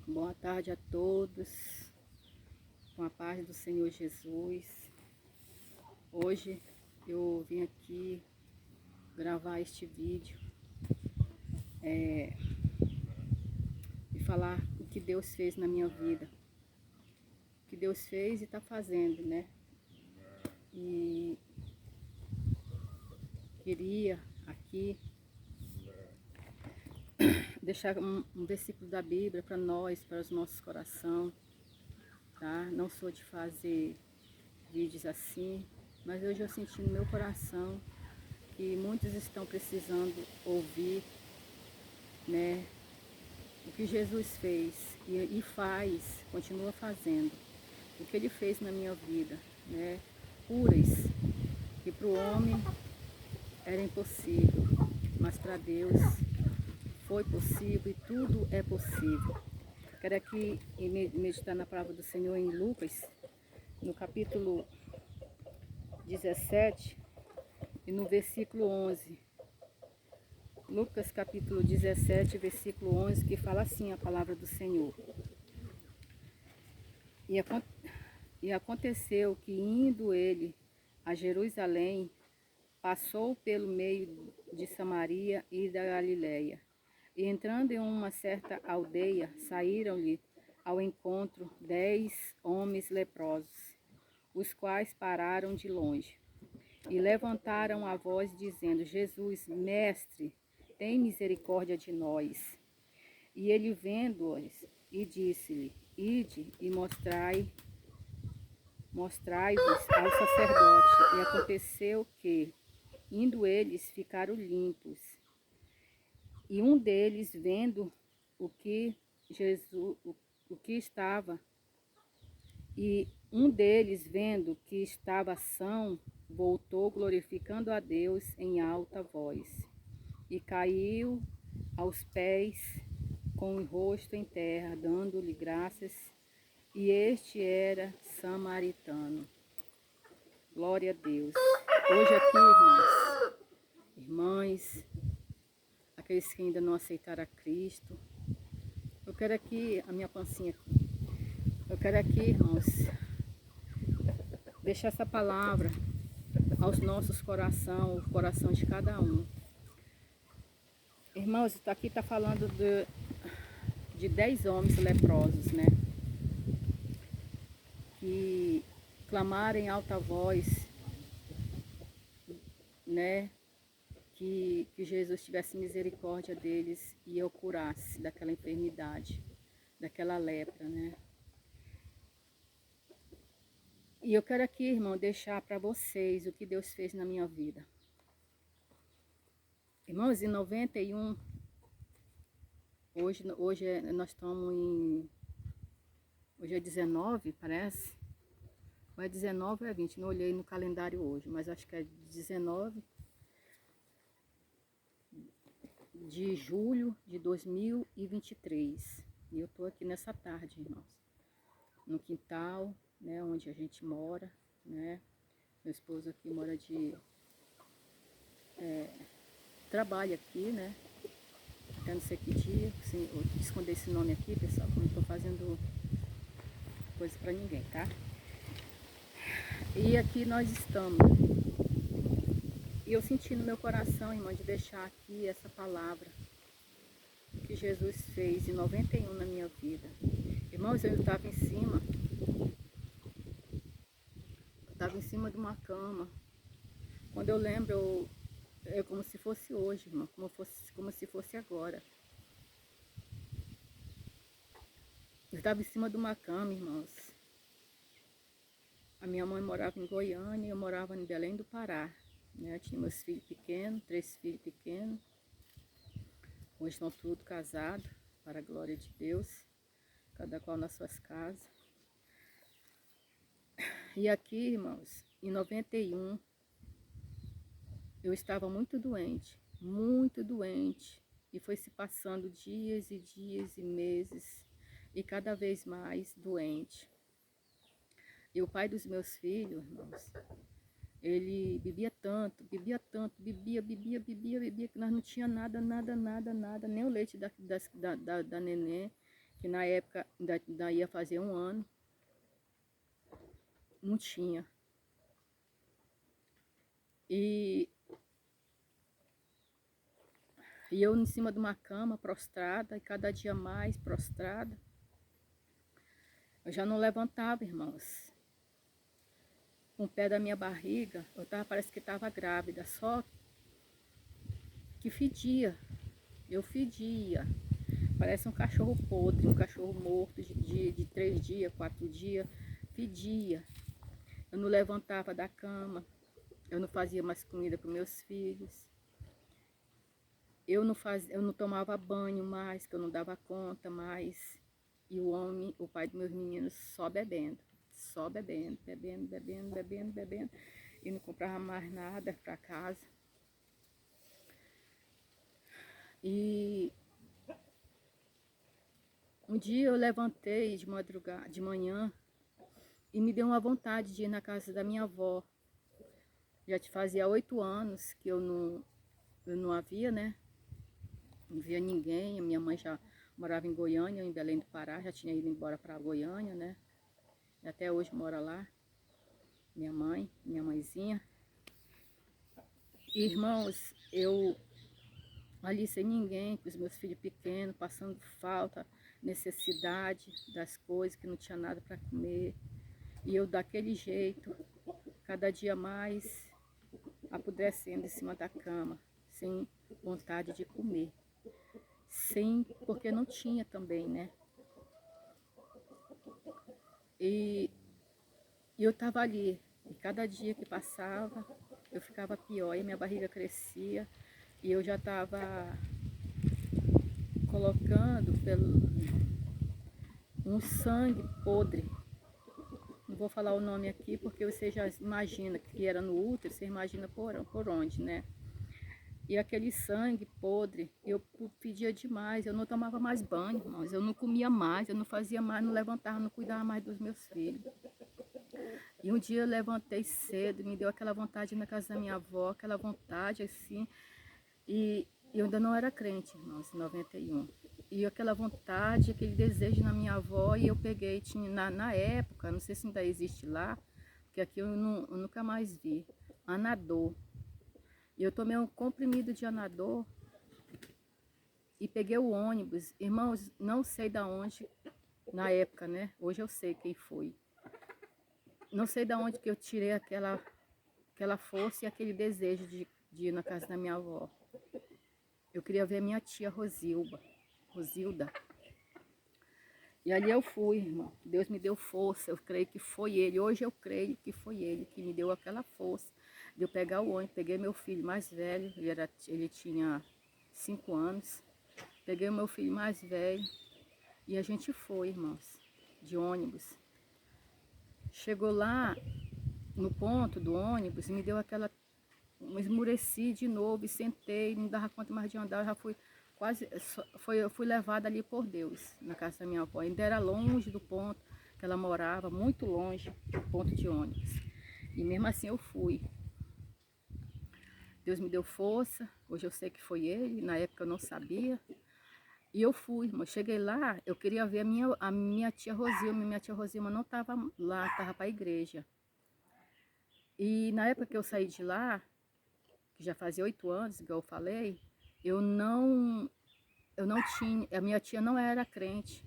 Boa tarde a todos, com a paz do Senhor Jesus. Hoje eu vim aqui gravar este vídeo e falar o que Deus fez na minha vida. O que Deus fez e está fazendo, né? E queria aqui deixar um versículo da Bíblia para nós, para os nossos corações, tá? Não sou de fazer vídeos assim, mas hoje eu senti no meu coração que muitos estão precisando ouvir, né, o que Jesus fez e faz, continua fazendo, o que Ele fez na minha vida, né, curas que para o homem era impossível, mas para Deus foi possível e tudo é possível. Quero aqui meditar na palavra do Senhor em Lucas, no capítulo 17 e no versículo 11. Lucas capítulo 17, versículo 11, que fala assim a palavra do Senhor. E aconteceu que, indo ele a Jerusalém, passou pelo meio de Samaria e da Galileia. E entrando em uma certa aldeia, saíram-lhe ao encontro 10 homens leprosos, os quais pararam de longe. E levantaram a voz, dizendo: Jesus, mestre, tem misericórdia de nós. E ele, vendo-os, e disse-lhe: Ide e mostrai-vos ao sacerdote. E aconteceu que, indo eles, ficaram limpos. E um deles, vendo o que estava, são, voltou glorificando a Deus em alta voz, e caiu aos pés com o rosto em terra, dando-lhe graças, e este era samaritano. Glória a Deus. Hoje aqui, irmãos, irmãs, aqueles que ainda não aceitaram a Cristo, eu quero aqui, a minha pancinha aqui, eu quero aqui, irmãos, deixar essa palavra aos nossos corações, o coração de cada um. Irmãos, aqui está falando de 10 homens leprosos, né? Que clamaram em alta voz, né? Que Jesus tivesse misericórdia deles e eu curasse daquela enfermidade, daquela lepra, né? E eu quero aqui, irmão, deixar para vocês o que Deus fez na minha vida. Irmãos, em 91, hoje nós estamos em... Hoje é 19, parece. Ou é 19 ou é 20, não olhei no calendário hoje, mas acho que é 19 de julho de 2023. E eu estou aqui nessa tarde, irmãos, no quintal, né, onde a gente mora, né? Meu esposo aqui mora trabalha aqui, né? Até não sei que dia, assim, eu esconder esse nome aqui, pessoal, que eu não estou fazendo coisa para ninguém, tá? E aqui nós estamos. E eu senti no meu coração, irmão, de deixar aqui essa palavra que Jesus fez em 91 na minha vida. Irmãos, eu estava em cima de uma cama. Quando eu lembro, é como se fosse hoje, irmão, como se fosse agora. Eu estava em cima de uma cama, irmãos. A minha mãe morava em Goiânia e eu morava em Belém do Pará, né? Eu tinha meus filhos pequenos, 3 filhos pequenos. Hoje estão todos casados, para a glória de Deus, cada qual nas suas casas. E aqui, irmãos, em 91, eu estava muito doente, e foi se passando dias e dias e meses, e cada vez mais doente. E o pai dos meus filhos, irmãos, ele bebia tanto, bebia, que nós não tinha nada, nem o leite da neném, que na época ainda ia fazer 1 ano, não tinha. E eu em cima de uma cama, prostrada, e cada dia mais prostrada. Eu já não levantava, irmãos. Com o pé da minha barriga, parece que estava grávida, só que fedia. Eu fedia. Parece um cachorro podre, um cachorro morto de 3 dias, 4 dias. Fedia. Eu não levantava da cama. Eu não fazia mais comida para meus filhos. Eu não tomava banho mais, que eu não dava conta mais. E o pai dos meus meninos, só bebendo. Só bebendo, bebendo, bebendo, bebendo, bebendo. E não comprava mais nada para casa. E um dia eu levantei de madrugada, de manhã, e me deu uma vontade de ir na casa da minha avó. Já te fazia 8 anos que eu não havia, né? Não via ninguém. A minha mãe já morava em Goiânia, em Belém do Pará, já tinha ido embora para Goiânia, né? E até hoje mora lá. Minha mãezinha. Irmãos, eu ali sem ninguém, com os meus filhos pequenos, passando falta, necessidade das coisas, que não tinha nada para comer. E eu daquele jeito, cada dia mais apodrecendo em cima da cama, sem vontade de comer. Sem, porque não tinha também, né? E eu estava ali, e cada dia que passava, eu ficava pior, e minha barriga crescia, e eu já estava colocando um sangue podre. Não vou falar o nome aqui, porque você já imagina que era no útero, você imagina por onde, né? E aquele sangue podre, eu pedia demais, eu não tomava mais banho, irmãos, eu não comia mais, eu não fazia mais, não levantava, não cuidava mais dos meus filhos. E um dia eu levantei cedo, me deu aquela vontade na casa da minha avó, aquela vontade assim, e eu ainda não era crente, irmãos, em 91. E aquela vontade, aquele desejo na minha avó, e eu peguei, tinha na época, não sei se ainda existe lá, porque aqui eu nunca mais vi, Anador. E eu tomei um comprimido de Anador e peguei o ônibus. Irmãos, não sei da onde, na época, né? Hoje eu sei quem foi. Não sei da onde que eu tirei aquela força e aquele desejo de ir na casa da minha avó. Eu queria ver minha tia Rosilda. E ali eu fui, irmão. Deus me deu força, eu creio que foi Ele. Hoje eu creio que foi Ele que me deu aquela força de eu pegar o ônibus. Peguei meu filho mais velho, ele tinha 5 anos. Peguei o meu filho mais velho e a gente foi, irmãos, de ônibus. Chegou lá no ponto do ônibus, me deu aquela... esmureci de novo e sentei, não dava conta mais de andar, eu já fui quase... eu fui levada ali por Deus, na casa da minha avó. Ainda era longe do ponto que ela morava, muito longe do ponto de ônibus. E mesmo assim eu fui. Deus me deu força, hoje eu sei que foi Ele, na época eu não sabia. E eu fui, irmão. Cheguei lá, eu queria ver a minha tia Rosilma. Minha tia Rosilma não estava lá, estava para a igreja. E na época que eu saí de lá, que já fazia 8 anos, igual eu falei, eu não tinha, a minha tia não era crente.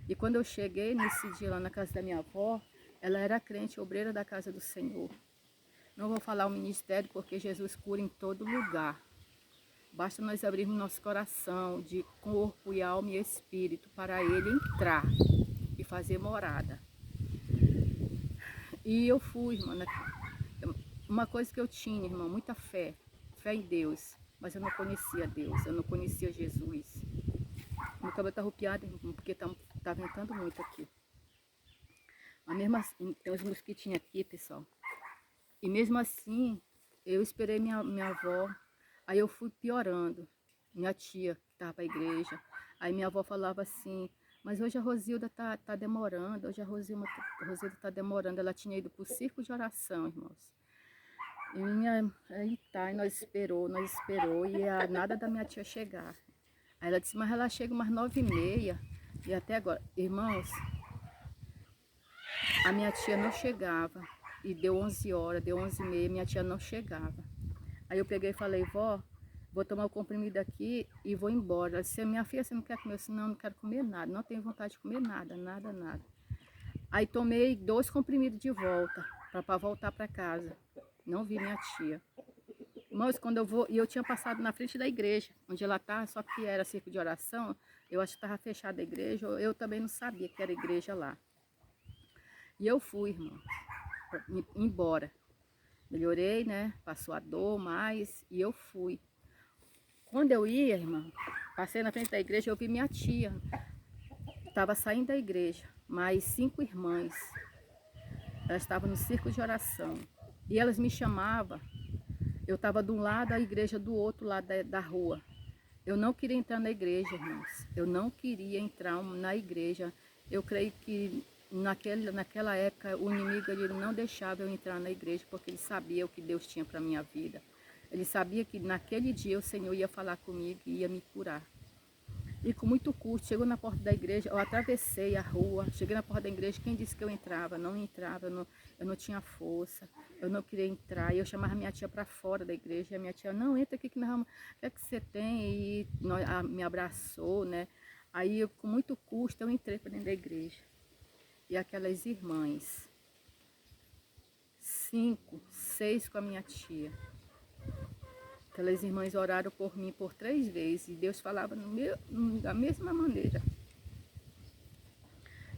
E quando eu cheguei nesse dia lá na casa da minha avó, ela era crente, obreira da casa do Senhor. Não vou falar o ministério, porque Jesus cura em todo lugar. Basta nós abrirmos nosso coração de corpo e alma e espírito para Ele entrar e fazer morada. E eu fui, irmã. Uma coisa que eu tinha, irmã, muita fé em Deus. Mas eu não conhecia Deus, eu não conhecia Jesus. Meu cabelo tá arrupiado, irmão, porque tá ventando muito aqui. Mas mesmo assim, tem uns mosquitinhos aqui, pessoal. E mesmo assim, eu esperei minha avó. Aí eu fui piorando. Minha tia, que estava para a igreja. Aí minha avó falava assim, mas hoje a Rosilda tá demorando, hoje a Rosilda tá demorando. Ela tinha ido para o circo de oração, irmãos. Aí tá, e nós esperou, e nada da minha tia chegar. Aí ela disse, mas ela chega umas 9h30. E até agora, irmãos, a minha tia não chegava. E deu 11 horas, deu 11h30, minha tia não chegava. Aí eu peguei e falei, vó, vou tomar o comprimido aqui e vou embora. Ela disse, minha filha, você não quer comer? Eu disse, não, não quero comer nada, não tenho vontade de comer nada, nada, nada. Aí tomei 2 comprimidos de volta, para voltar para casa. Não vi minha tia. Mas quando eu vou, e eu tinha passado na frente da igreja, onde ela tá, só que era circo de oração, eu acho que estava fechada a igreja, eu também não sabia que era igreja lá. E eu fui, irmão, embora. Melhorei, né? Passou a dor mais e eu fui. Quando eu ia, irmão, passei na frente da igreja, eu vi minha tia. Estava saindo da igreja, mais 5 irmãs. Elas estavam no círculo de oração. E elas me chamavam. Eu estava de um lado, a igreja do outro lado da rua. Eu não queria entrar na igreja, irmãos. Eu não queria entrar na igreja. Eu creio que naquela época o inimigo ele não deixava eu entrar na igreja porque ele sabia o que Deus tinha para minha vida. Ele sabia que naquele dia o Senhor ia falar comigo e ia me curar. E com muito custo, chegou na porta da igreja, eu atravessei a rua, cheguei na porta da igreja, quem disse que eu entrava? Não entrava, eu não tinha força, eu não queria entrar. E eu chamava minha tia para fora da igreja, e a minha tia, não, entra aqui que nós vamos, o que é que você tem? E me abraçou, né? Aí, com muito custo, eu entrei para dentro da igreja. E aquelas irmãs, 5, 6 com a minha tia. Aquelas irmãs oraram por mim por 3 vezes e Deus falava da mesma maneira.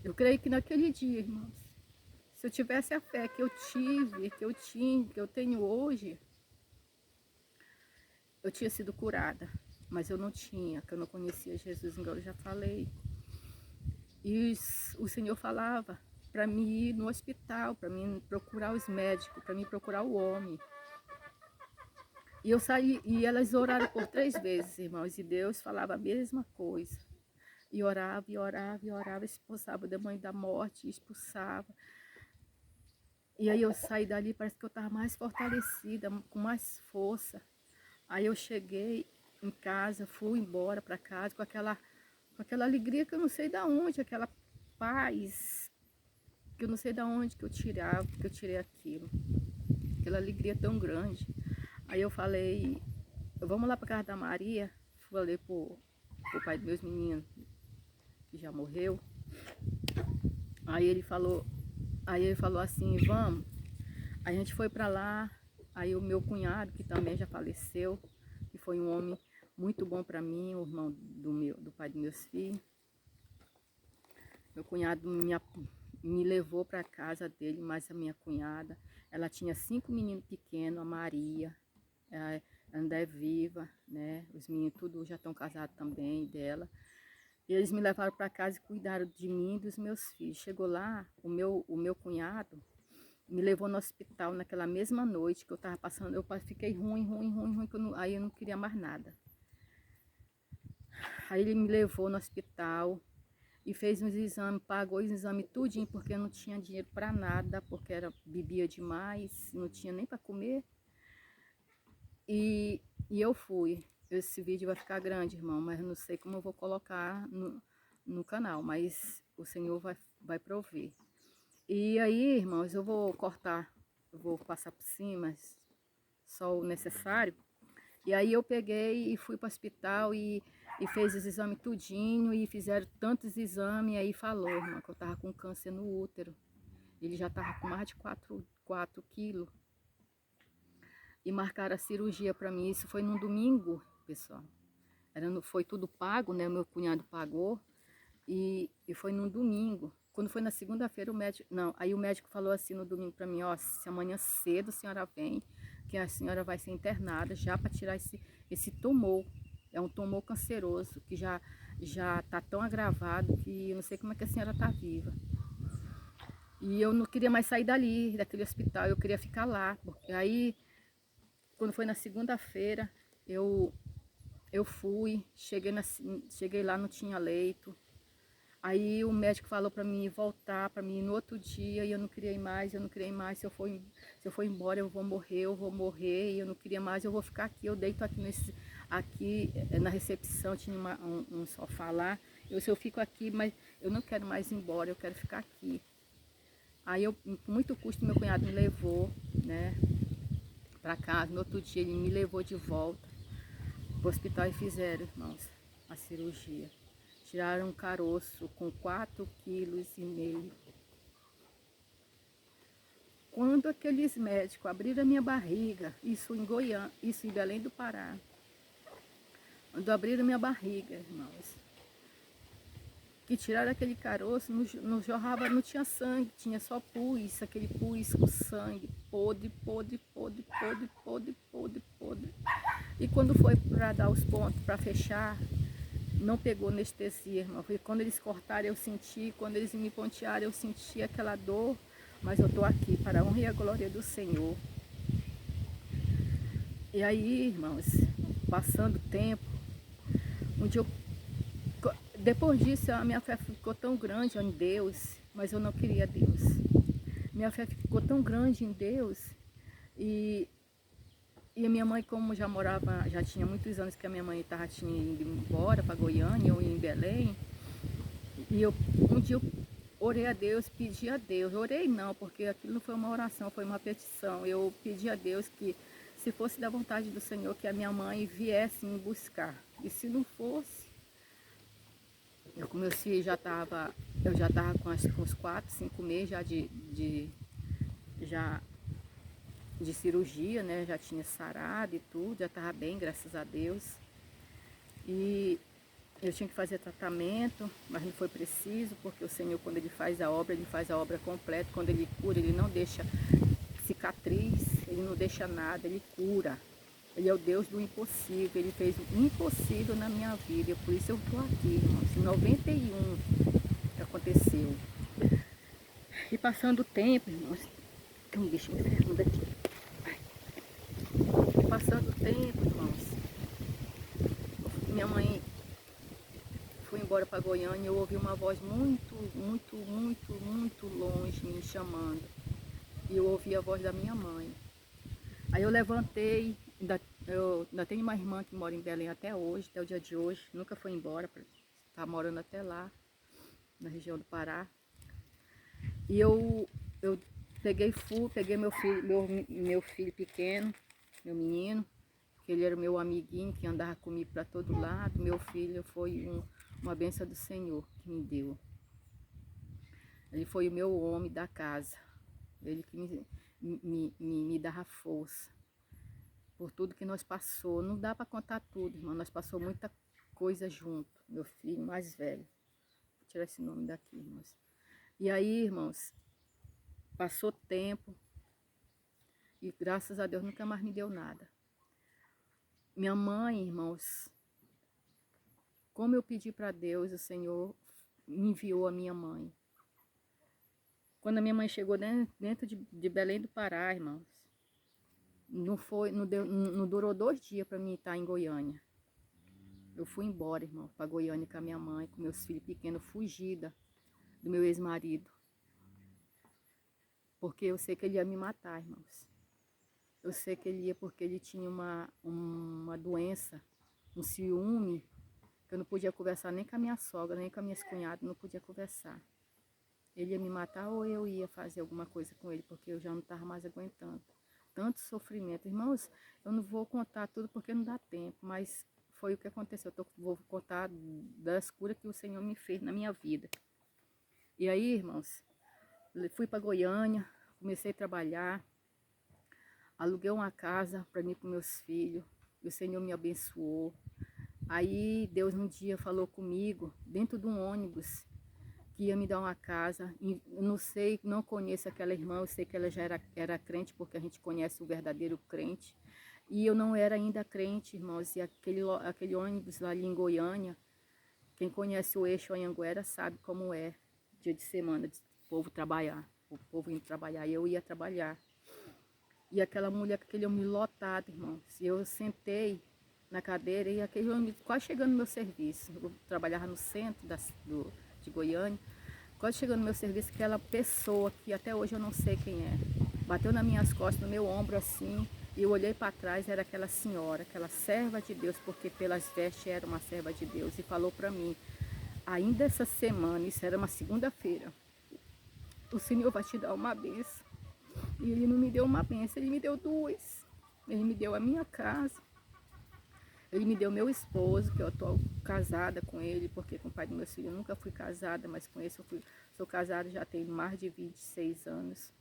Eu creio que naquele dia, irmãos, se eu tivesse a fé que eu tive, que eu tenho hoje, eu tinha sido curada. Mas eu não tinha, que eu não conhecia Jesus, igual eu já falei. E o Senhor falava para mim ir no hospital, para mim procurar os médicos, para mim procurar o homem. E eu saí, e elas oraram por 3 vezes, irmãos, e Deus falava a mesma coisa. E orava, e orava, e orava, expulsava o demônio da morte, expulsava. E aí eu saí dali, parece que eu estava mais fortalecida, com mais força. Aí eu cheguei em casa, fui embora para casa com aquela alegria que eu não sei de onde, aquela paz que eu não sei de onde que eu tirei aquilo. Aquela alegria tão grande. Aí eu falei, vamos lá para casa da Maria. Falei pro pai dos meus meninos, que já morreu. Aí ele falou assim, vamos. A gente foi para lá. Aí o meu cunhado, que também já faleceu, que foi um homem muito bom para mim, o irmão do pai dos meus filhos. Meu cunhado me levou para a casa dele, mais a minha cunhada. Ela tinha 5 meninos pequenos, a Maria, ela ainda é viva, né? Os meninos tudo já estão casados também dela. E eles me levaram para casa e cuidaram de mim e dos meus filhos. Chegou lá, o meu cunhado me levou no hospital naquela mesma noite que eu estava passando. Eu fiquei ruim, que aí eu não queria mais nada. Aí ele me levou no hospital e fez uns exames, pagou os exames tudinho, porque eu não tinha dinheiro para nada, porque bebia demais, não tinha nem para comer. E eu fui. Esse vídeo vai ficar grande, irmão, mas eu não sei como eu vou colocar no canal, mas o Senhor vai prover. E aí, irmãos, eu vou cortar, eu vou passar por cima, só o necessário. E aí eu peguei e fui para o hospital e fez os exames tudinho, e fizeram tantos exames, e aí falou, irmã, que eu estava com câncer no útero. Ele já estava com mais de 4 quilos. E marcaram a cirurgia para mim. Isso foi num domingo, pessoal. Foi tudo pago, né? O meu cunhado pagou. E foi num domingo. Quando foi na segunda-feira, o médico... Não, aí o médico falou assim no domingo para mim, ó, se amanhã cedo a senhora vem, que a senhora vai ser internada já para tirar esse tumor. É um tumor canceroso, que já tá tão agravado que eu não sei como é que a senhora tá viva. E eu não queria mais sair daquele hospital, eu queria ficar lá. Porque aí, quando foi na segunda-feira, eu fui, cheguei lá, não tinha leito. Aí o médico falou para mim voltar para mim no outro dia, e eu não queria ir mais, se eu for embora eu vou morrer, e eu não queria mais, eu vou ficar aqui, eu deito aqui na recepção, tinha um sofá lá, se eu fico aqui, mas eu não quero mais ir embora, eu quero ficar aqui. Aí eu, com muito custo, meu cunhado me levou, né, para casa. No outro dia ele me levou de volta pro hospital e fizeram, irmãos, a cirurgia. Tiraram um caroço com 4,5 kg. Quando aqueles médicos abriram a minha barriga, isso em Goiânia, isso em Belém do Pará, quando abriram a minha barriga, irmãos, que tiraram aquele caroço, não jorrava, não tinha sangue, tinha só pus, aquele pus com sangue, podre, podre, podre, podre, podre, podre, podre. E quando foi para dar os pontos, para fechar, não pegou anestesia, irmão. E quando eles cortaram eu senti, quando eles me pontearam eu senti aquela dor, mas eu estou aqui para a honra e a glória do Senhor. E aí, irmãos, passando o tempo, um dia depois disso a minha fé ficou tão grande em Deus, mas eu não queria Deus. Minha fé ficou tão grande em Deus e a minha mãe, como já morava, já tinha muitos anos que a minha mãe tinha ido embora para Goiânia, eu em Belém, e um dia eu orei a Deus, pedi a Deus, orei não, porque aquilo não foi uma oração, foi uma petição, eu pedi a Deus que se fosse da vontade do Senhor, que a minha mãe viesse me buscar, e se não fosse, eu com meus filhos eu já estava com uns 4, 5 meses já de cirurgia, né? Já tinha sarado e tudo, já estava bem, graças a Deus. E eu tinha que fazer tratamento, mas não foi preciso, porque o Senhor, quando Ele faz a obra completa. Quando Ele cura, Ele não deixa cicatriz, Ele não deixa nada, Ele cura. Ele é o Deus do impossível, Ele fez o impossível na minha vida, e por isso eu estou aqui, irmãos. Em 91 que aconteceu. E passando o tempo, irmãos, tem um bicho me ferrando aqui. E passando o tempo, irmãos, minha mãe foi embora para Goiânia e eu ouvi uma voz muito, muito, muito, muito longe me chamando. E eu ouvi a voz da minha mãe. Aí eu levantei, eu ainda tenho uma irmã que mora em Belém até hoje, até o dia de hoje, nunca foi embora, está morando até lá, na região do Pará. E eu peguei meu filho pequeno, meu menino, que ele era o meu amiguinho, que andava comigo para todo lado. Meu filho foi uma bênção do Senhor que me deu. Ele foi o meu homem da casa, ele que me dava força por tudo que nós passou. Não dá para contar tudo, irmão, nós passou muita coisa junto, meu filho mais velho. Vou tirar esse nome daqui, irmãos. E aí, irmãos, passou tempo e graças a Deus nunca mais me deu nada. Minha mãe, irmãos, como eu pedi para Deus, o Senhor me enviou a minha mãe. Quando a minha mãe chegou dentro de Belém do Pará, irmãos, não durou 2 dias para mim estar em Goiânia. Eu fui embora, irmão, para Goiânia com a minha mãe, com meus filhos pequenos, fugida do meu ex-marido. Porque eu sei que ele ia me matar, irmãos. Eu sei que ele ia porque ele tinha uma doença, um ciúme, que eu não podia conversar nem com a minha sogra, nem com as minhas cunhadas, não podia conversar. Ele ia me matar ou eu ia fazer alguma coisa com ele, porque eu já não estava mais aguentando. Tanto sofrimento. Irmãos, eu não vou contar tudo porque não dá tempo, mas foi o que aconteceu. Vou contar das curas que o Senhor me fez na minha vida. E aí, irmãos, fui para Goiânia, comecei a trabalhar, aluguei uma casa para mim e para meus filhos, e o Senhor me abençoou. Aí Deus um dia falou comigo, dentro de um ônibus, que ia me dar uma casa. Eu não sei, não conheço aquela irmã, eu sei que ela já era crente, porque a gente conhece o verdadeiro crente. E eu não era ainda crente, irmãos, e aquele ônibus lá ali em Goiânia, quem conhece o eixo Anhanguera sabe como é, dia de semana, o povo trabalhar, o povo indo trabalhar, e eu ia trabalhar. E aquela mulher com aquele homem lotado, irmãos, e eu sentei na cadeira e aquele homem quase chegando no meu serviço. Eu trabalhava no centro de Goiânia, quase chegando no meu serviço, aquela pessoa que até hoje eu não sei quem é, bateu nas minhas costas, no meu ombro assim, e eu olhei para trás, era aquela senhora, aquela serva de Deus, porque pelas vestes era uma serva de Deus, e falou para mim: ainda essa semana, isso era uma segunda-feira, o Senhor vai te dar uma benção. E Ele não me deu uma benção, Ele me deu duas. Ele me deu a minha casa, Ele me deu meu esposo, que eu estou casada com ele, porque com o pai do meu filho eu nunca fui casada, mas com esse sou casada já tem mais de 26 anos.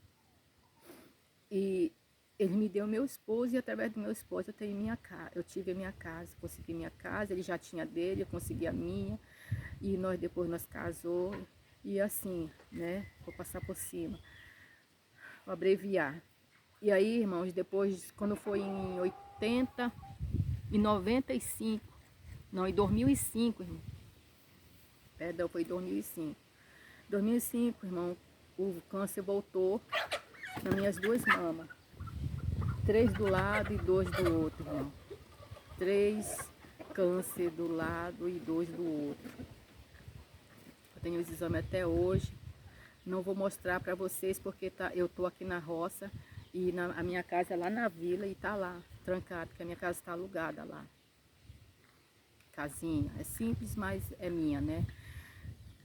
E Ele me deu meu esposo, e através do meu esposo eu tenho minha casa. Eu tive a minha casa, consegui minha casa, ele já tinha dele, eu consegui a minha. E depois nós casou. E assim, né? Vou passar por cima. Vou abreviar. E aí, irmãos, depois, quando foi em 80 e 95, não, em 2005, irmão. Perdão, foi em 2005. 2005, irmão, o câncer voltou nas minhas duas mamas. 3 do lado e 2 do outro, irmão. 3 câncer do lado e 2 do outro. Eu tenho os exames até hoje. Não vou mostrar para vocês porque eu tô aqui na roça e a minha casa é lá na vila e tá lá, trancado, porque a minha casa está alugada lá. Casinha, é simples, mas é minha, né?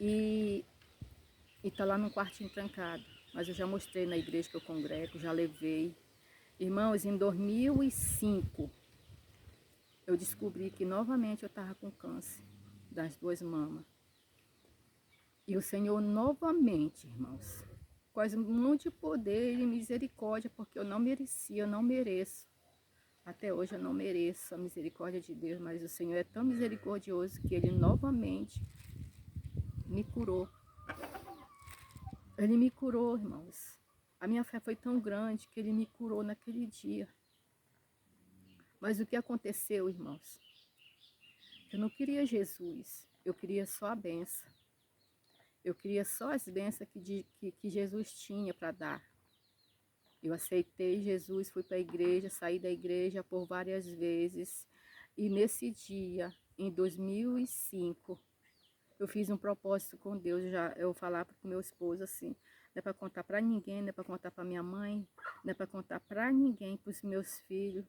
E tá lá num quartinho trancado. Mas eu já mostrei na igreja que eu congrego, já levei. Irmãos, em 2005, eu descobri que novamente eu estava com câncer das duas mamas. E o Senhor novamente, irmãos, quase muito poder e misericórdia, porque eu não merecia, eu não mereço. Até hoje eu não mereço a misericórdia de Deus, mas o Senhor é tão misericordioso que Ele novamente me curou. Ele me curou, irmãos. A minha fé foi tão grande que Ele me curou naquele dia. Mas o que aconteceu, irmãos? Eu não queria Jesus, eu queria só a benção. Eu queria só as bênçãos que Jesus tinha para dar. Eu aceitei Jesus, fui para a igreja, saí da igreja por várias vezes. E nesse dia, em 2005, eu fiz um propósito com Deus. Eu falava para o meu esposo assim, não é para contar para ninguém, não é para contar para minha mãe, não é para contar para ninguém, para os meus filhos,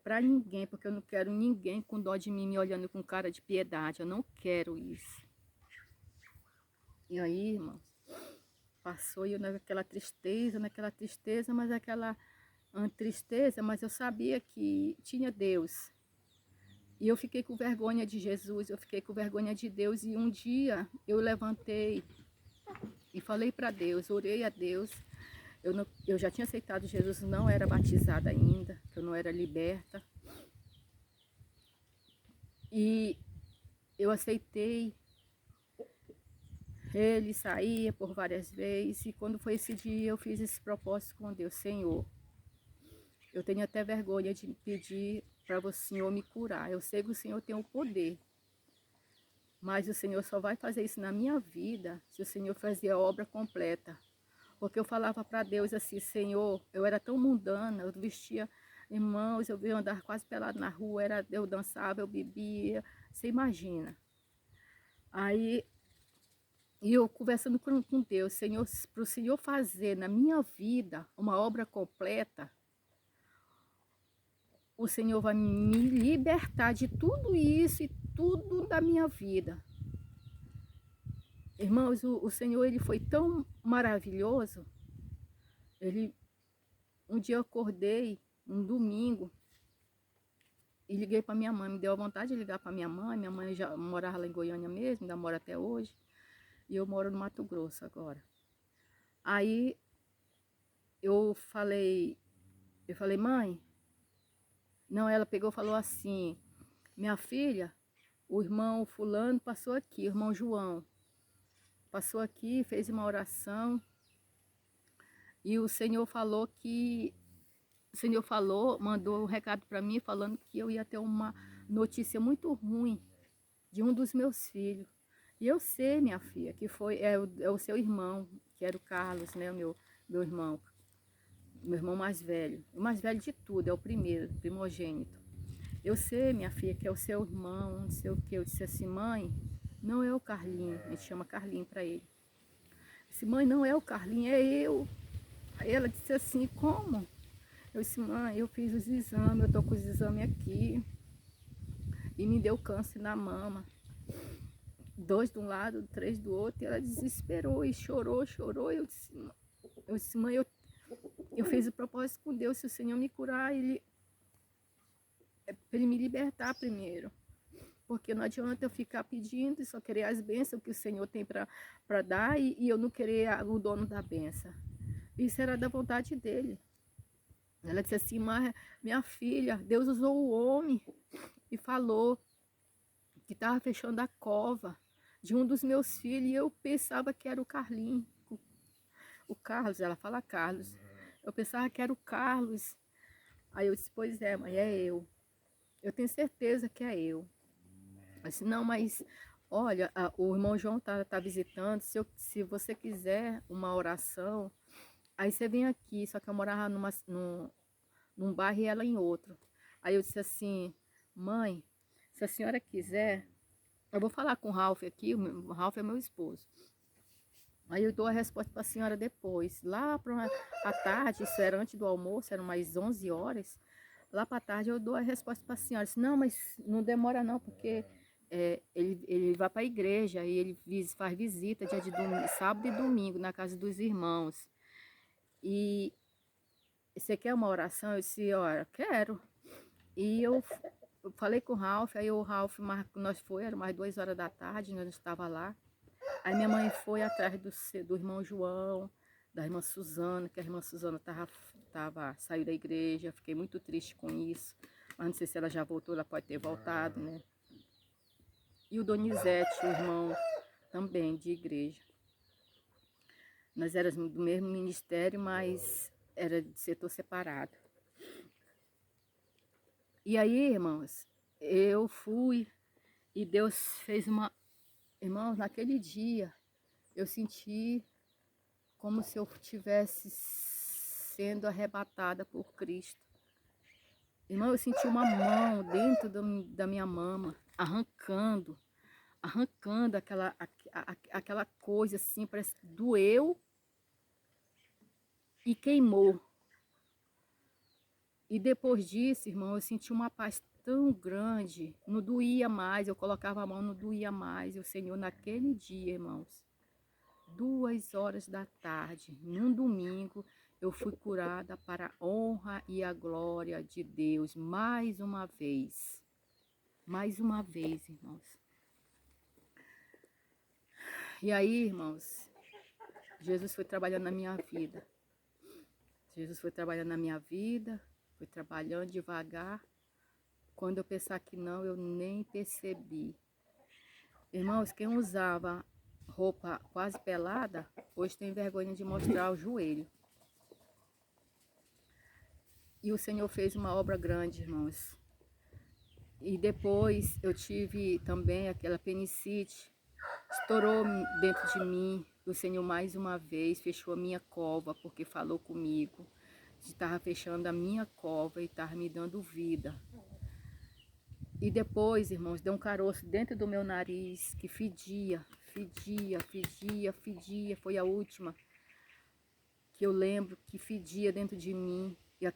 para ninguém, porque eu não quero ninguém com dó de mim me olhando com cara de piedade. Eu não quero isso. E aí, irmãos, passou eu naquela tristeza, mas aquela tristeza, mas eu sabia que tinha Deus. E eu fiquei com vergonha de Jesus, eu fiquei com vergonha de Deus. E um dia eu levantei e falei para Deus, orei a Deus. Eu já tinha aceitado Jesus, não era batizada ainda, eu não era liberta. E eu aceitei. Ele saía por várias vezes e quando foi esse dia eu fiz esse propósito com Deus. Senhor, eu tenho até vergonha de pedir para o Senhor me curar. Eu sei que o Senhor tem o poder, mas o Senhor só vai fazer isso na minha vida se o Senhor fazer a obra completa. Porque eu falava para Deus assim, Senhor, eu era tão mundana, eu vestia, irmãos, eu ia andar quase pelado na rua, eu dançava, eu bebia, você imagina. Aí e eu conversando com Deus, Senhor, para o Senhor fazer na minha vida uma obra completa, o Senhor vai me libertar de tudo isso e tudo da minha vida. Irmãos, o Senhor, Ele foi tão maravilhoso. Um dia eu acordei, um domingo, e liguei para minha mãe. Me deu a vontade de ligar para minha mãe já morava lá em Goiânia mesmo, ainda mora até hoje. E eu moro no Mato Grosso agora. Aí eu falei, mãe, não, ela pegou e falou assim, minha filha, o irmão fulano passou aqui, o irmão João, passou aqui, fez uma oração, e o Senhor mandou um recado para mim, falando que eu ia ter uma notícia muito ruim de um dos meus filhos. E eu sei, minha filha, que é o seu irmão, que era o Carlos, né, meu irmão mais velho. O mais velho de tudo, é o primeiro, primogênito. Eu sei, minha filha, que é o seu irmão, não sei o que. Eu disse assim, mãe, não é o Carlinho. A gente chama Carlinho para ele. Eu disse, mãe, não é o Carlinho, é eu. Aí ela disse assim, como? Eu disse, mãe, eu fiz os exames, eu tô com os exames aqui. E me deu câncer na mama. 2 de um lado, 3 do outro, e ela desesperou e chorou, chorou. Eu disse, mãe, eu fiz o propósito com Deus, se o Senhor me curar, Ele me libertar primeiro. Porque não adianta eu ficar pedindo e só querer as bênçãos que o Senhor tem para dar e eu não querer o dono da bênção. Isso era da vontade dele. Ela disse assim, mas minha filha, Deus usou o homem e falou que estava fechando a cova de um dos meus filhos e eu pensava que era o Carlinhos. O Carlos, ela fala Carlos. Eu pensava que era o Carlos. Aí eu disse, pois é, mãe, é eu. Eu tenho certeza que é eu. Eu disse, não, mas olha, o irmão João tá visitando. Se você quiser uma oração, aí você vem aqui. Só que eu morava num bairro e ela em outro. Aí eu disse assim, mãe, se a senhora quiser, eu vou falar com o Ralph aqui. O Ralph é meu esposo. Aí eu dou a resposta para a senhora depois. Lá para a tarde, isso era antes do almoço, eram mais 11 horas. Lá para tarde eu dou a resposta para a senhora. Disse, não, mas não demora não, porque ele vai para a igreja e ele faz visita dia de sábado e domingo na casa dos irmãos. E você quer uma oração? Eu disse, olha, quero. E eu falei com o Ralph, aí o Ralph, nós era mais 2 horas da tarde, nós estava lá. Aí minha mãe foi atrás do irmão João, da irmã Suzana, que a irmã Suzana saiu da igreja. Fiquei muito triste com isso. Mas não sei se ela já voltou, ela pode ter voltado, né? E o Donizete, o irmão também de igreja. Nós éramos do mesmo ministério, mas era de setor separado. E aí, irmãos, eu fui e Deus fez uma... Irmãos, naquele dia, eu senti como se eu estivesse sendo arrebatada por Cristo. Irmão, eu senti uma mão dentro da minha mama, arrancando aquela coisa assim, parece que doeu e queimou. E depois disso, irmão, eu senti uma paz tão grande, não doía mais, eu colocava a mão, não doía mais. E o Senhor, naquele dia, irmãos, 2 horas da tarde, num domingo, eu fui curada para a honra e a glória de Deus, mais uma vez. Mais uma vez, irmãos. E aí, irmãos, Jesus foi trabalhando na minha vida. Jesus foi trabalhando na minha vida, foi trabalhando devagar. Quando eu pensar que não, eu nem percebi. Irmãos, quem usava roupa quase pelada, hoje tem vergonha de mostrar o joelho. E o Senhor fez uma obra grande, irmãos. E depois eu tive também aquela apendicite, estourou dentro de mim. O Senhor mais uma vez fechou a minha cova, porque falou comigo. Estava fechando a minha cova e estava me dando vida. E depois, irmãos, deu um caroço dentro do meu nariz, que fedia. Foi a última que eu lembro que fedia dentro de mim. E eu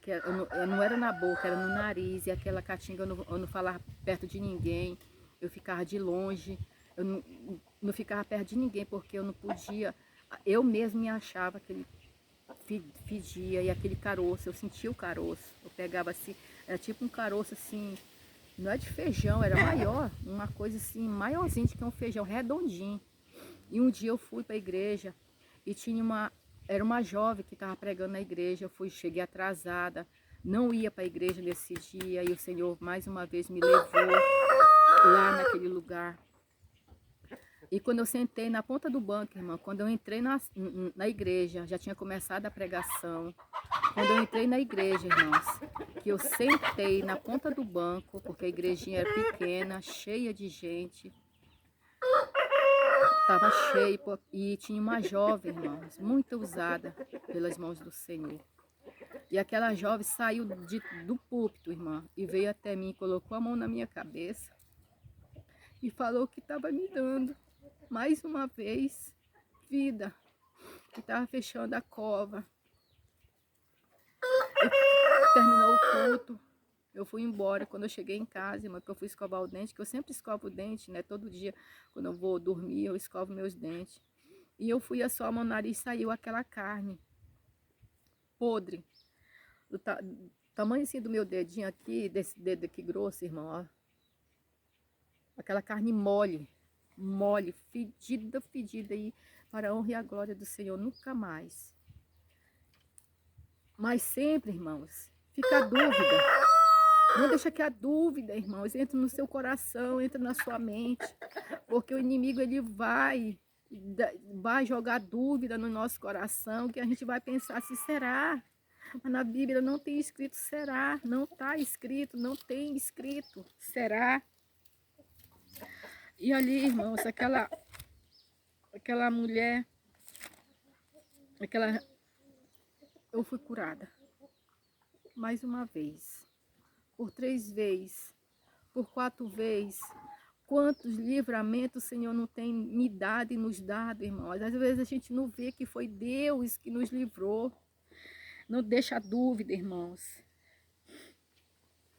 não era na boca, era no nariz. E aquela caatinga eu não falava perto de ninguém. Eu ficava de longe. Eu não ficava perto de ninguém porque eu não podia. Eu mesmo me achava que ele fedia. E aquele caroço, eu sentia o caroço. Eu pegava assim, era tipo um caroço assim, não é de feijão, era maior. Uma coisa assim, maiorzinho do que um feijão, redondinho. E um dia eu fui para a igreja e era uma jovem que estava pregando na igreja. Cheguei atrasada, não ia para a igreja nesse dia. E o Senhor mais uma vez me levou lá naquele lugar. E quando eu sentei na ponta do banco, irmão, quando eu entrei na igreja, já tinha começado a pregação. Quando eu entrei na igreja, irmãos, que eu sentei na ponta do banco, porque a igrejinha era pequena, cheia de gente. Estava cheio e tinha uma jovem, irmãos, muito usada pelas mãos do Senhor. E aquela jovem saiu do púlpito, irmã, e veio até mim, colocou a mão na minha cabeça e falou que estava me dando, mais uma vez, vida, que estava fechando a cova. E terminou o culto Eu fui embora, quando eu cheguei em casa, irmã, que eu fui escovar o dente, que eu sempre escovo o dente, né? Todo dia, quando eu vou dormir, eu escovo meus dentes. E eu fui assar meu nariz, saiu aquela carne podre. Do tamanho assim do meu dedinho aqui, desse dedo aqui grosso, irmão, ó. Aquela carne mole, mole, fedida, fedida. E para a honra e a glória do Senhor, nunca mais. Mas sempre, irmãos, fica a dúvida. Não deixa que a dúvida, irmãos, entre no seu coração, entre na sua mente. Porque o inimigo, ele vai jogar dúvida no nosso coração, que a gente vai pensar se será. Mas na Bíblia não tem escrito será, não está escrito, não tem escrito será. E ali, irmãos, aquela mulher, eu fui curada. Mais uma vez, por 3 vezes, por 4 vezes. Quantos livramentos o Senhor não tem me dado e nos dado, irmãos. Às vezes a gente não vê que foi Deus que nos livrou. Não deixa dúvida, irmãos.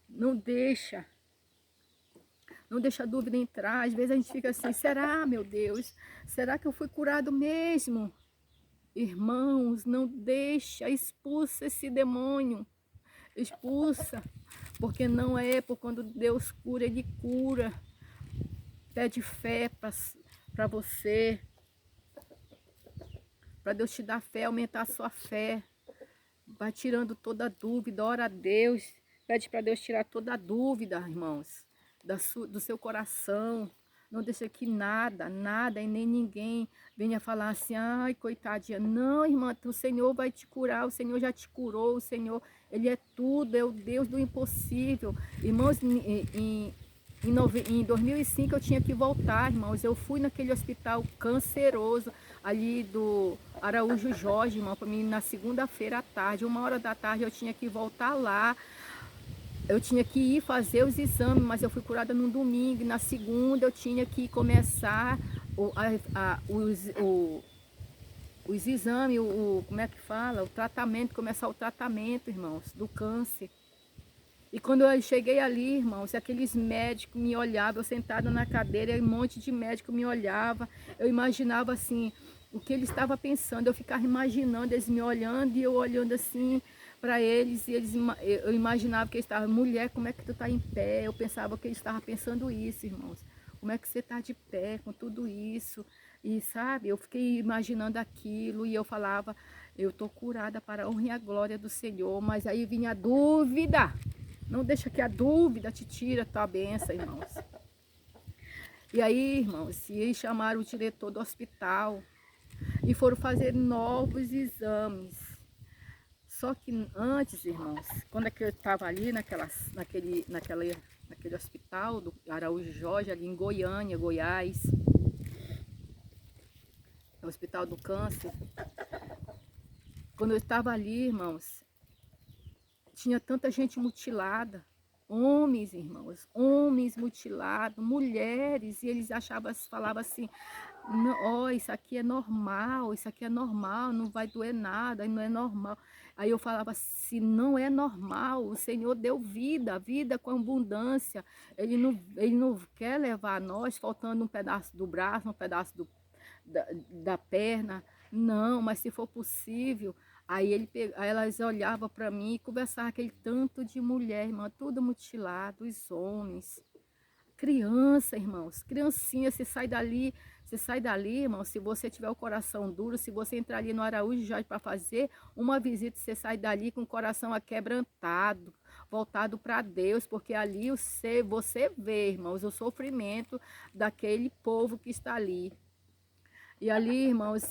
Não deixa. Não deixa a dúvida entrar. Às vezes a gente fica assim, será, meu Deus? Será que eu fui curado mesmo? Irmãos, não deixa, expulsa esse demônio. Expulsa. Porque não é por quando Deus cura, Ele cura. Pede fé para você. Para Deus te dar fé, aumentar a sua fé. Vai tirando toda dúvida, ora a Deus. Pede para Deus tirar toda dúvida, irmãos, do seu coração. Não deixa que nada e nem ninguém venha falar assim, ai, coitadinha. Não, irmã, o Senhor vai te curar, o Senhor já te curou, o Senhor, Ele é tudo, é o Deus do impossível. Irmãos, em 2005 eu tinha que voltar, irmãos. Eu fui naquele hospital canceroso ali do Araújo Jorge, irmão, para mim na segunda-feira à tarde, 1h da tarde eu tinha que voltar lá. Eu tinha que ir fazer os exames, mas eu fui curada no domingo. E na segunda eu tinha que começar os exames, como é que fala? O tratamento, começar o tratamento, irmãos, do câncer. E quando eu cheguei ali, irmãos, aqueles médicos me olhavam, eu sentada na cadeira, e um monte de médico me olhava. Eu imaginava assim, o que ele estava pensando. Eu ficava imaginando eles me olhando e eu olhando assim para eles. E eu imaginava que eles estavam, mulher, como é que tu está em pé? Eu pensava que eles estavam pensando isso, irmãos. Como é que você está de pé com tudo isso? E sabe, eu fiquei imaginando aquilo e eu falava, eu estou curada para a honra e a glória do Senhor. Mas aí vinha a dúvida. Não deixa que a dúvida te tire a tua bênção, irmãos. E aí, irmãos, eles chamaram o diretor do hospital e foram fazer novos exames. Só que antes, irmãos, quando é que eu estava ali naquele hospital do Araújo Jorge, ali em Goiânia, Goiás, no Hospital do Câncer, quando eu estava ali, irmãos, tinha tanta gente mutilada. Homens, irmãos, homens mutilados, mulheres, e eles falavam assim, ó, isso aqui é normal, não vai doer nada, não é normal. Aí eu falava assim, não é normal, o Senhor deu vida, vida com abundância, Ele não quer levar a nós faltando um pedaço do braço, um pedaço da perna, não, mas se for possível. Aí elas olhavam para mim e conversavam aquele tanto de mulher, irmã, tudo mutilado, os homens. Criança, irmãos, criancinha, você sai dali, irmão, se você tiver o coração duro, se você entrar ali no Araújo Jorge para fazer uma visita, você sai dali com o coração aquebrantado, voltado para Deus, porque ali você vê, irmãos, o sofrimento daquele povo que está ali. E ali, irmãos,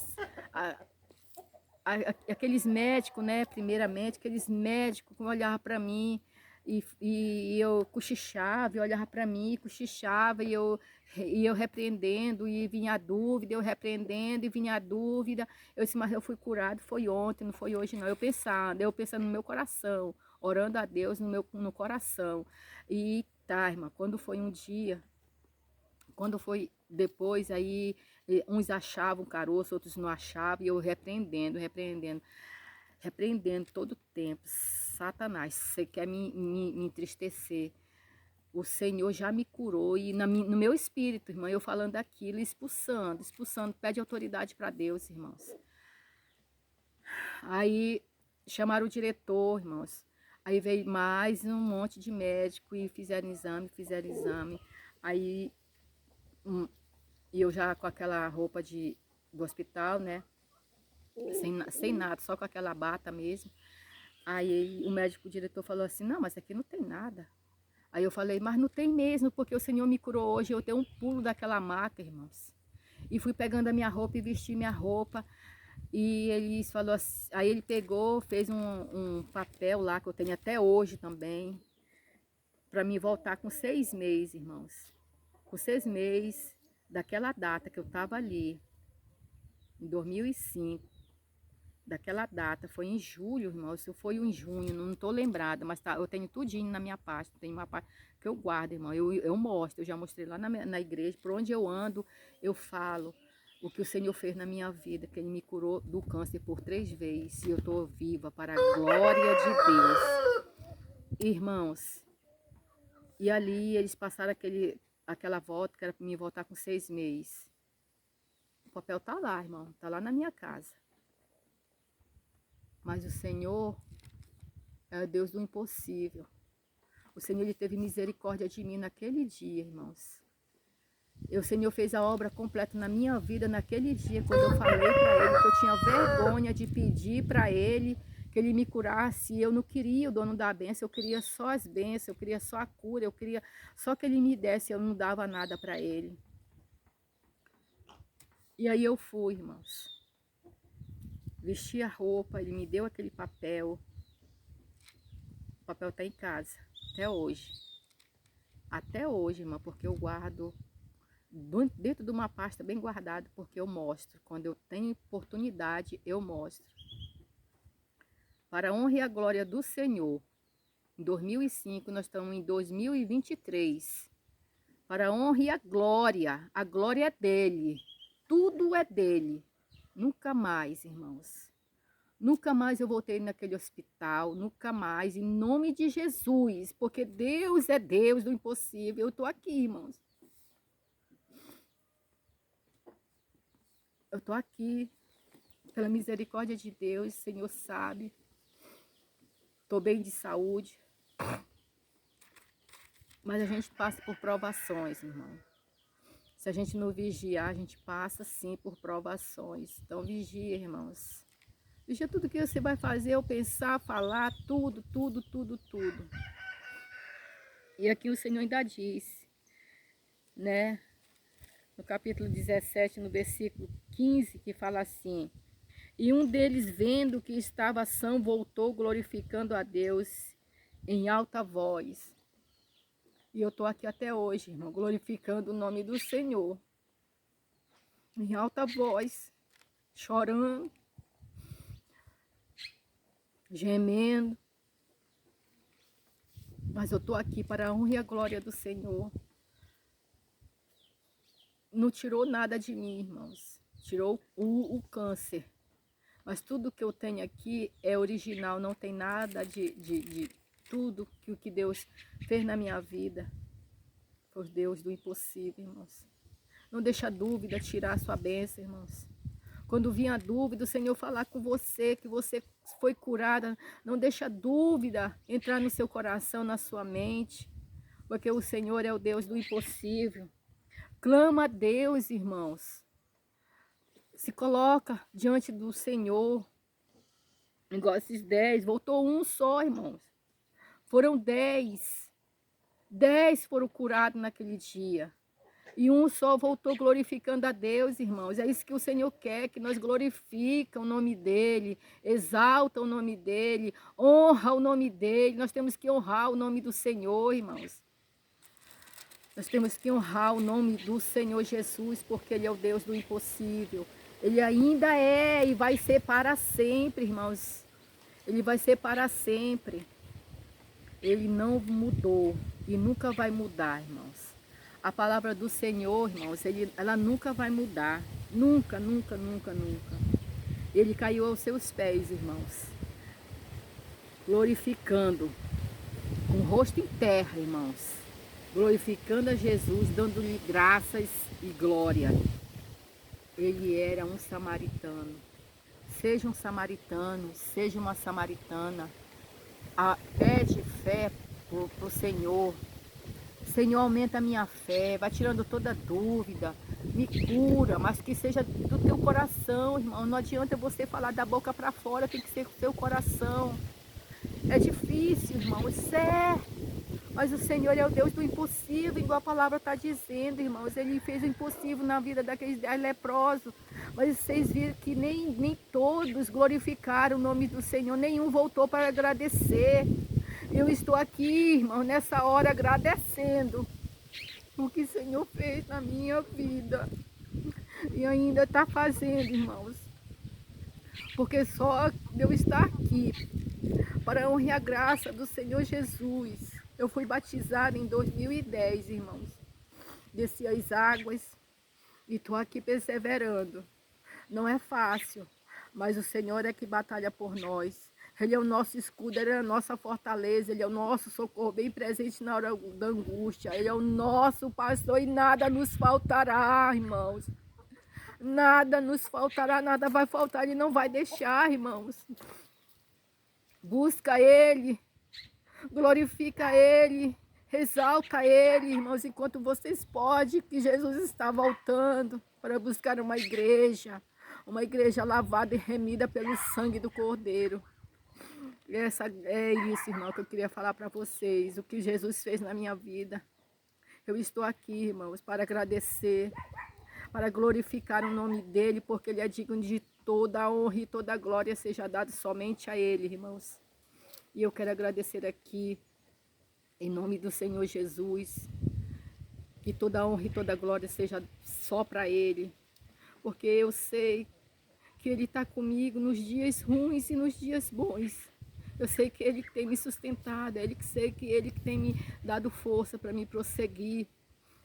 aqueles médicos, né, primeiramente, aqueles médicos que olhavam para mim e eu cochichava, e olhava para mim, cochichava, e eu repreendendo, e vinha a dúvida, eu repreendendo, e vinha a dúvida. Eu disse, mas eu fui curado, foi ontem, não foi hoje não. Eu pensando no meu coração, orando a Deus no coração. E tá, irmã, quando foi um dia, quando foi depois, aí uns achavam caroço, outros não achavam, e eu repreendendo todo o tempo. Satanás, você quer me entristecer. O Senhor já me curou e no meu espírito, irmã, eu falando aquilo, expulsando, pede autoridade para Deus, irmãos. Aí chamaram o diretor, irmãos. Aí veio mais um monte de médico e fizeram exame. Aí e eu já com aquela roupa do hospital, né? Sem nada, só com aquela bata mesmo. Aí o médico, o diretor falou assim, não, mas aqui não tem nada. Aí eu falei, mas não tem mesmo, porque o Senhor me curou hoje, eu dei um pulo daquela maca, irmãos. E fui pegando a minha roupa e vesti minha roupa. E ele falou assim, aí ele pegou, fez um papel lá, que eu tenho até hoje também, para mim voltar com 6 meses, irmãos. Com 6 meses daquela data que eu estava ali, em 2005. Daquela data, foi em julho, irmão, isso foi em junho, não estou lembrada, mas tá, eu tenho tudinho na minha pasta, tem uma pasta que eu guardo, irmão, eu mostro, eu já mostrei lá na igreja, por onde eu ando, eu falo o que o Senhor fez na minha vida, que Ele me curou do câncer por 3 vezes, e eu estou viva para a glória de Deus. Irmãos, e ali eles passaram aquela volta, que era para mim voltar com 6 meses. O papel tá lá, irmão, tá lá na minha casa. Mas o Senhor é o Deus do impossível. O Senhor ele teve misericórdia de mim naquele dia, irmãos. E o Senhor fez a obra completa na minha vida naquele dia, quando eu falei para Ele que eu tinha vergonha de pedir para Ele que Ele me curasse. Eu não queria o dono da bênção, eu queria só as bênçãos, eu queria só a cura, eu queria só que Ele me desse, eu não dava nada para Ele. E aí eu fui, irmãos. Vesti a roupa, ele me deu aquele papel. O papel está em casa, até hoje. Até hoje, irmã, porque eu guardo dentro de uma pasta bem guardada, porque eu mostro. Quando eu tenho oportunidade, eu mostro. Para a honra e a glória do Senhor. Em 2005, nós estamos em 2023. Para a honra e a glória é dele. Tudo é dele. Nunca mais, irmãos. Nunca mais eu voltei naquele hospital, nunca mais, em nome de Jesus, porque Deus é Deus do impossível. Eu estou aqui, irmãos. Eu estou aqui, pela misericórdia de Deus, o Senhor sabe. Estou bem de saúde. Mas a gente passa por provações, irmão. Se a gente não vigiar, a gente passa sim por provações. Então vigia, irmãos. Vigia tudo que você vai fazer, ou pensar, falar, tudo. E aqui o Senhor ainda disse, né? No capítulo 17, no versículo 15, que fala assim: e um deles, vendo que estava são, voltou glorificando a Deus em alta voz. E eu estou aqui até hoje, irmão, glorificando o nome do Senhor. Em alta voz, chorando, gemendo. Mas eu estou aqui para a honra e a glória do Senhor. Não tirou nada de mim, irmãos. Tirou o câncer. Mas tudo que eu tenho aqui é original, não tem nada de tudo que o que Deus fez na minha vida. Por Deus do impossível, irmãos. Não deixa a dúvida tirar a sua bênção, irmãos. Quando vir a dúvida, o Senhor falar com você, que você foi curada, não deixa a dúvida entrar no seu coração, na sua mente. Porque o Senhor é o Deus do impossível. Clama a Deus, irmãos. Se coloca diante do Senhor. Igual esses 10, voltou um só, irmãos. Foram 10. 10 foram curados naquele dia. E um só voltou glorificando a Deus, irmãos. É isso que o Senhor quer, que nós glorifiquem o nome dEle, exalta o nome dEle, honra o nome dEle. Nós temos que honrar o nome do Senhor, irmãos. Nós temos que honrar o nome do Senhor Jesus, porque Ele é o Deus do impossível. Ele ainda é e vai ser para sempre, irmãos. Ele vai ser para sempre. Ele não mudou e nunca vai mudar, irmãos. A palavra do Senhor, irmãos, ela nunca vai mudar. Nunca. Ele caiu aos seus pés, irmãos. glorificando, com o rosto em terra, irmãos, glorificando a Jesus, dando-lhe graças e glória. Ele era um samaritano. Seja um samaritano, seja uma samaritana, pede fé para o Senhor. Senhor, aumenta a minha fé, vai tirando toda dúvida, me cura, mas que seja do teu coração, irmão. Não adianta você falar da boca para fora, tem que ser do teu coração. É difícil, irmãos, mas o Senhor é o Deus do impossível, igual a palavra está dizendo, irmãos. Ele fez o impossível na vida daqueles 10 leprosos. Mas vocês viram que nem todos glorificaram o nome do Senhor, nenhum voltou para agradecer. Eu estou aqui, irmão, nessa hora agradecendo o que o Senhor fez na minha vida. E ainda está fazendo, irmãos. Porque só eu estar aqui para honrar a graça do Senhor Jesus. Eu fui batizada em 2010, irmãos. Desci as águas e estou aqui perseverando. Não é fácil, mas o Senhor é que batalha por nós. Ele é o nosso escudo, Ele é a nossa fortaleza, Ele é o nosso socorro bem presente na hora da angústia. Ele é o nosso pastor e nada nos faltará, irmãos. Nada nos faltará, nada vai faltar, Ele não vai deixar, irmãos. Busca Ele, glorifica Ele, exalta Ele, irmãos, enquanto vocês podem, que Jesus está voltando para buscar uma igreja lavada e remida pelo sangue do Cordeiro. É isso, irmão, que eu queria falar para vocês, o que Jesus fez na minha vida. Eu estou aqui, irmãos, para agradecer, para glorificar o nome dEle, porque Ele é digno de toda a honra e toda a glória seja dada somente a Ele, irmãos. E eu quero agradecer aqui, em nome do Senhor Jesus, que toda a honra e toda a glória seja só para Ele, porque eu sei que Ele está comigo nos dias ruins e nos dias bons. Eu sei que Ele tem me sustentado, sei que Ele tem me dado força para me prosseguir.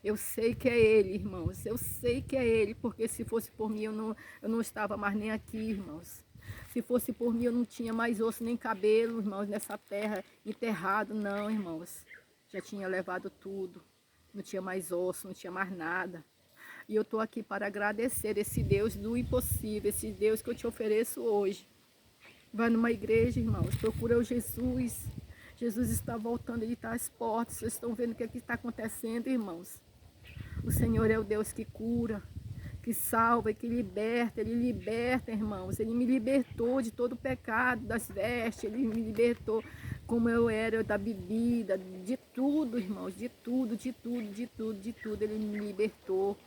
Eu sei que é Ele, irmãos, eu sei que é Ele, porque se fosse por mim eu não estava mais nem aqui, irmãos. Se fosse por mim eu não tinha mais osso nem cabelo, irmãos, nessa terra, enterrado, não, irmãos. Já tinha levado tudo, não tinha mais osso, não tinha mais nada. E eu estou aqui para agradecer esse Deus do impossível, esse Deus que eu te ofereço hoje. Vai numa igreja, irmãos, procura o Jesus. Jesus está voltando, Ele está às portas. Vocês estão vendo o que está acontecendo, irmãos? O Senhor é o Deus que cura, que salva e que liberta. Ele liberta, irmãos. Ele me libertou de todo o pecado, das vestes. Ele me libertou como eu era, da bebida, de tudo, irmãos. De tudo, de tudo, de tudo, de tudo. Ele me libertou.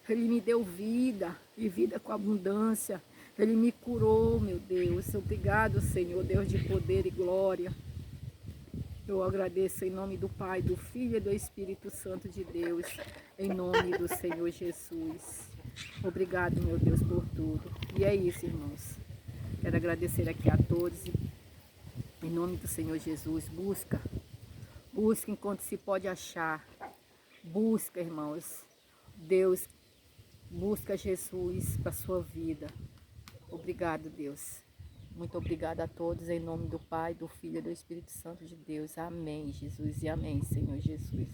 Ele me deu vida e vida com abundância. Ele me curou, meu Deus. Obrigado, Senhor, Deus de poder e glória. Eu agradeço em nome do Pai, do Filho e do Espírito Santo de Deus, em nome do Senhor Jesus. Obrigado, meu Deus, por tudo. E é isso, irmãos. Quero agradecer aqui a todos. Em nome do Senhor Jesus, busca enquanto se pode achar. Busca, irmãos. Deus, busca Jesus para a sua vida. Obrigado, Deus. Muito obrigada a todos, em nome do Pai, do Filho e do Espírito Santo de Deus. Amém, Jesus, e amém, Senhor Jesus.